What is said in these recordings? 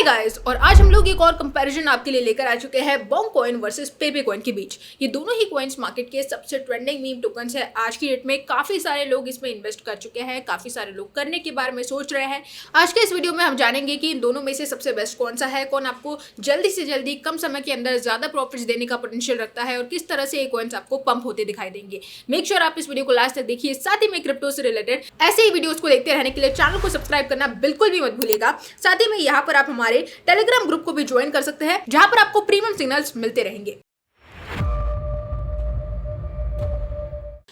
Guys, और आज हम लोग एक और कंपैरिजन आपके लिए लेकर आ चुके हैं बॉन्ग कॉइन वर्सेस पेपे कॉइन के बीच। ये दोनों ही कॉइन्स मार्केट के सबसे ट्रेंडिंग मीम टोकन्स है। आज की डेट में काफी सारे लोग इसमें इन्वेस्ट कर चुके हैं, काफी सारे लोग करने के बारे में सोच रहे हैं। आज के इस वीडियो में हम जानेंगे कि इन दोनों में से सबसे बेस्ट कौन सा है, कौन आपको जल्दी से जल्दी कम समय के अंदर ज्यादा प्रॉफिट्स देने का पोटेंशियल रखता है और किस तरह से ये कॉइन्स आपको पंप होते दिखाई देंगे। मेक श्योर आप इस वीडियो को लास्ट तक देखिए। साथ ही में क्रिप्टो से रिलेटेड ऐसे ही वीडियोस को देखते रहने के लिए चैनल को सब्सक्राइब करना बिल्कुल भी मत भूलिएगा। साथ ही में यहाँ पर आप हमारे टेलीग्राम ग्रुप को भी ज्वाइन कर सकते हैं, जहां पर आपको प्रीमियम सिग्नल्स मिलते रहेंगे।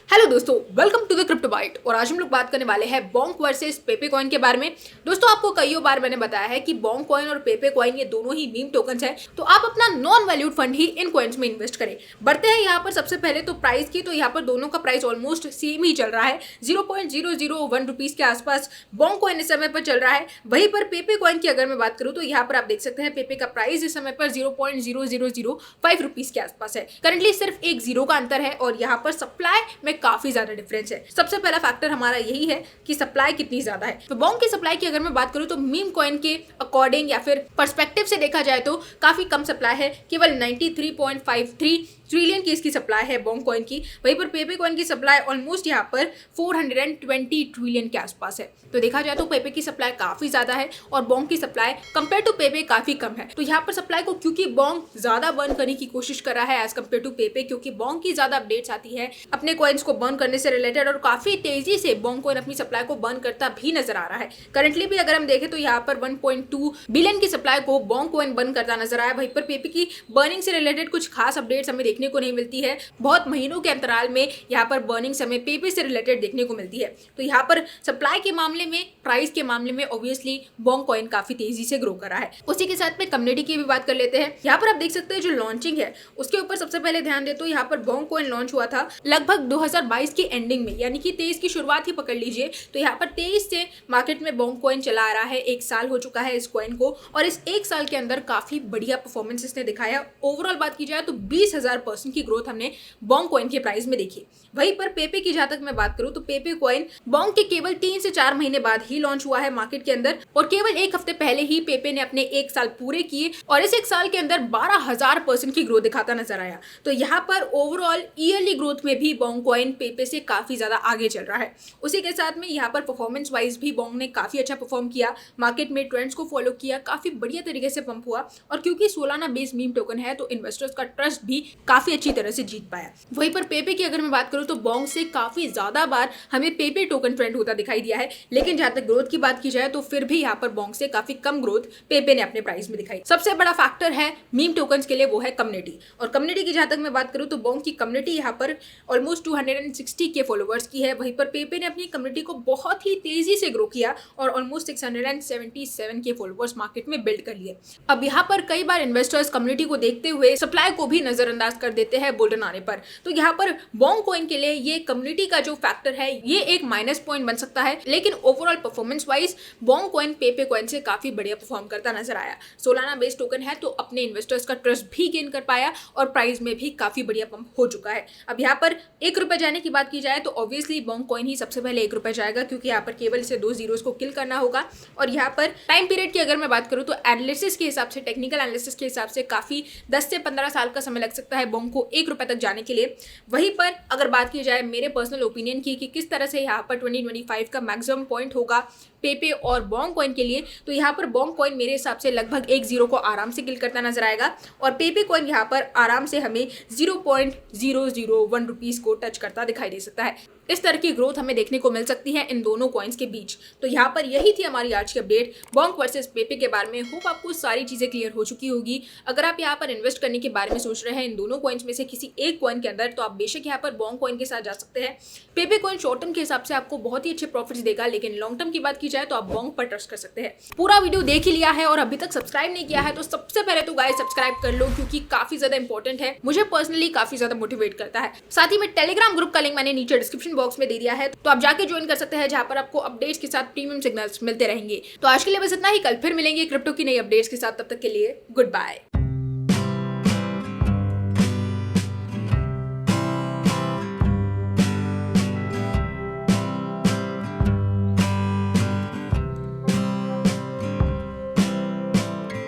हेलो दोस्तों, welcome to the crypto byte. और आज हम लोग बात करने वाले हैं बॉन्ग वर्सेस पेपे कॉइन के बारे में। दोस्तों, आपको कई बार मैंने बताया है कि बॉन्ग कॉइन और पेपे कॉइन ये दोनों ही मीम टोकन्स हैं, तो आप अपना नॉन वैल्यूड फंड ही इन कॉइन्स में इन्वेस्ट करें। बढ़ते हैं यहाँ पर सबसे पहले तो प्राइस की, तो यहाँ पर दोनों का प्राइस ऑलमोस्ट सेम ही चल रहा है। 0.001 रुपीज के आसपास बॉन्ग कॉइन इस समय पर चल रहा है। वहीं पर पेपे कॉइन की अगर मैं बात करूँ तो यहाँ पर आप देख सकते हैं पेपे का प्राइस इस समय पर 0.0005 रुपीज के आसपास है। करंटली सिर्फ एक जीरो का अंतर है और यहाँ पर सप्लाई में काफी ज्यादा डिफरेंस है। सबसे पहला फैक्टर हमारा यही है कि सप्लाई कितनी ज्यादा है। तो बॉन्ग की सप्लाई की अगर मैं बात करूं तो मीम कॉइन के अकॉर्डिंग या फिर पर्सपेक्टिव से देखा जाए तो काफी कम सप्लाई है। केवल 93.53 ट्रिलियन की इसकी सप्लाई है बॉन्ग कॉइन की। वहीं पर पेपे कॉइन की सप्लाई ऑलमोस्ट यहाँ पर 420 ट्रिलियन के आसपास है। तो देखा जाए तो पेपे की सप्लाई काफी ज्यादा है और बॉन्ग की सप्लाई कंपेयर टू पेपे काफी कम है। तो यहाँ पर सप्लाई को क्योंकि बॉन्ग ज्यादा बर्न करने की कोशिश कर रहा है एज कम्पेयर टू पेपे, क्योंकि बॉन्ग की ज्यादा अपडेट्स आती है अपने कॉइन्स को बर्न करने से रिलेटेड और काफी तेजी से बॉन्ग कॉइन अपनी सप्लाई को बर्न करता भी नजर आ रहा है। करंटली भी अगर हम देखें तो यहाँ पर 1.2 बिलियन की सप्लाई को बॉन्ग कॉइन बर्न करता नजर आया। वहीं पर पेपे की बर्निंग से रिलेटेड कुछ खास अपडेट्स हमें देखने को नहीं मिलती है। बहुत महीनों के अंतराल में यहाँ पर बर्निंग समय पेपे से रिलेटेड देखने को मिलती है। तो यहाँ पर सप्लाई के मामले में, प्राइस के मामले में ऑब्वियसली बॉन्ग कॉइन काफी तेजी से ग्रो कर रहा है। उसी के साथ में कम्युनिटी की भी बात कर लेते हैं। यहाँ पर आप देख सकते हैं जो लॉन्चिंग है उसके ऊपर सबसे पहले ध्यान दे तो यहाँ पर बॉन्ग कॉइन लॉन्च हुआ था लगभग 2022 की एंडिंग में, यानी कि 23 की शुरुआत ही पकड़ लीजिए। तो यहाँ पर 23 से मार्केट में बॉन्ग कॉइन चला आ रहा है। एक साल हो चुका है इस कॉइन को और इस एक साल के अंदर काफी बढ़िया परफॉर्मेंस इसने दिखाया। ओवरऑल बात की जाए तो 20,000% की ग्रोथ हमने बॉन्ग कॉइन के प्राइस में देखी। वहीं पर पेपे की जहां तक मैं बात करूं तो पेपे कॉइन बॉन्ग के केवल 3 से 4 महीने बाद ही लॉन्च हुआ है मार्केट के अंदर और केवल एक हफ्ते पहले ही पेपे ने अपने एक साल पूरे किए और इस एक साल के अंदर 12,000% की ग्रोथ दिखाता नजर आया। तो यहाँ पर ओवरऑल ईयरली ग्रोथ में भी बॉन्ग कॉइन पेपे से काफी ज्यादा आगे चल रहा है। उसी के साथ में यहाँ पर परफॉर्मेंस वाइज भी बॉन्ग ने काफी अच्छा परफॉर्म किया, मार्केट में ट्रेंड्स को फॉलो किया, काफी बढ़िया तरीके से पंप हुआ और क्योंकि सोलाना बेस्ड मीम टोकन है तो इन्वेस्टर्स का ट्रस्ट भी काफी अच्छी तरह से जीत पाया। वहीं पर पेपे की अगर मैं बात करूं तो बॉन्ग से काफी ज्यादा बार हमें पेपे टोकन ट्रेंड होता दिखाई दिया है, लेकिन जहां तक ग्रोथ की बात की जाए तो फिर भी यहाँ पर बॉन्ग से काफी कम ग्रोथ पेपे ने अपने प्राइस में दिखाई। सबसे बड़ा फैक्टर है मीम टोकन्स के लिए वो है कम्युनिटी, और कम्युनिटी की जहां तक मैं बात करूं तो बॉन्ग की कम्युनिटी यहाँ पर ऑलमोस्ट 260 के फॉलोवर्स की है। वहीं पर पेपे ने अपनी कम्युनिटी को बहुत ही तेजी से ग्रो किया और ऑलमोस्ट 677 के फॉलोवर्स मार्केट में बिल्ड कर लिए। अब यहाँ पर कई बार इन्वेस्टर्स कम्युनिटी को देखते हुए सप्लाई को भी नजरअंदाज कर देते हैं बुलरन आने पर। तो यहाँ पर बॉन्ग कॉइन के लिए ये कम्युनिटी का जो फैक्टर है ये एक माइनस पॉइंट बन सकता है, लेकिन overall performance wise Bonk coin Pepe coin से काफी बढ़िया परफॉर्म करता नजर आया। सोलाना बेस्ड टोकन है तो अपने इन्वेस्टर्स का ट्रस्ट भी गेन कर पाया और प्राइस में भी काफी बढ़िया पंप हो चुका है। अब यहाँ पर ₹1 जाने की बात की जाए तो ऑब्वियसली बॉन्ग कॉइन ही सबसे पहले ₹1 जाएगा, क्योंकि यहाँ पर केवल इसे 2 जीरोस को किल करना होगा। और यहाँ पर टाइम पीरियड की अगर मैं बात करूँ तो एनालिसिस के हिसाब से, टेक्निकल एनालिसिस के हिसाब से काफी 10 से 15 साल का समय लग सकता है बॉन्ग को ₹1 तक जाने के लिए। वहीं पर अगर बात की जाए मेरे पर्सनल ओपिनियन की कि किस तरह से यहाँ पर 2025 का मैक्सिमम पॉइंट होगा पेपे और बॉन्ग कॉइन के लिए, तो यहाँ पर बॉन्ग कॉइन मेरे हिसाब से लगभग 1 जीरो को आराम से किल करता नजर आएगा और पेपे कॉइन यहाँ पर आराम से हमें 0.001 रुपीज को टच करता दिखाई दे सकता है। इस तरह की ग्रोथ हमें देखने को मिल सकती है इन दोनों कॉइन्स के बीच। तो यहाँ पर यही थी हमारी आज की अपडेट बॉन्ग वर्सेस पेपे के बारे में। होप आपको सारी चीजें क्लियर हो चुकी होगी। अगर आप यहाँ पर इन्वेस्ट करने के बारे में सोच रहे हैं इन दोनों कॉइन्स में से किसी एक कॉइन के अंदर, तो आप बेशक यहाँ पर बॉन्ग कॉइन के साथ जा सकते हैं। पेपे कॉइन शॉर्ट टर्म के हिसाब से आपको बहुत ही अच्छे प्रॉफिट्स देगा, लेकिन लॉन्ग टर्म की बात की जाए तो आप बॉन्ग पर ट्रस्ट कर सकते हैं। पूरा वीडियो देख ही लिया है और अभी तक सब्सक्राइब नहीं किया है तो सबसे पहले तो गाइस सब्सक्राइब कर लो, क्योंकि काफी ज्यादा इंपॉर्टेंट है, मुझे पर्सनली काफी ज्यादा मोटिवेट करता है। साथ ही में टेलीग्राम ग्रुप का लिंक मैंने नीचे डिस्क्रिप्शन बॉक्स में दे दिया है, तो आप जाके ज्वाइन कर सकते हैं, जहां पर आपको अपडेट्स के साथ प्रीमियम सिग्नल्स मिलते रहेंगे। तो आज के लिए बस इतना ही, कल फिर मिलेंगे क्रिप्टो की नई अपडेट्स के साथ। तब तक के लिए गुड बाय।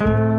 है।